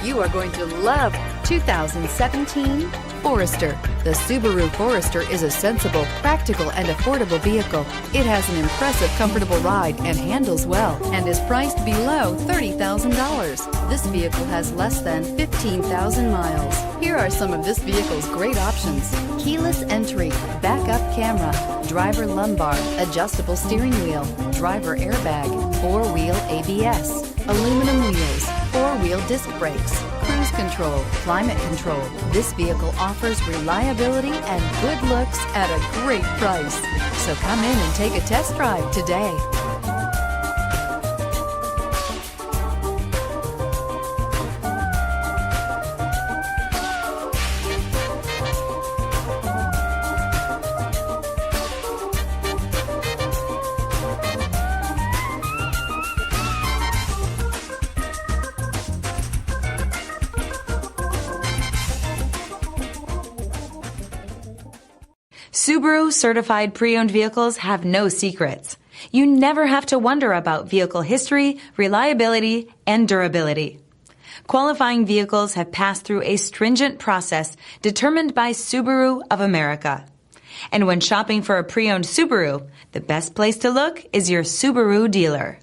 You are going to love 2017 Forester. The Subaru Forester is a sensible, practical, and affordable vehicle. It has an impressive, comfortable ride and handles well and is priced below $30,000. This vehicle has less than 15,000 miles. Here are some of this vehicle's great options: keyless entry, backup camera, driver lumbar, adjustable steering wheel, driver airbag, four-wheel ABS, aluminum wheels, four-wheel disc brakes, cruise control, climate control. This vehicle offers reliability and good looks at a great price. So come in and take a test drive today. Subaru certified pre-owned vehicles have no secrets. You never have to wonder about vehicle history, reliability, and durability. Qualifying vehicles have passed through a stringent process determined by Subaru of America. And when shopping for a pre-owned Subaru, the best place to look is your Subaru dealer.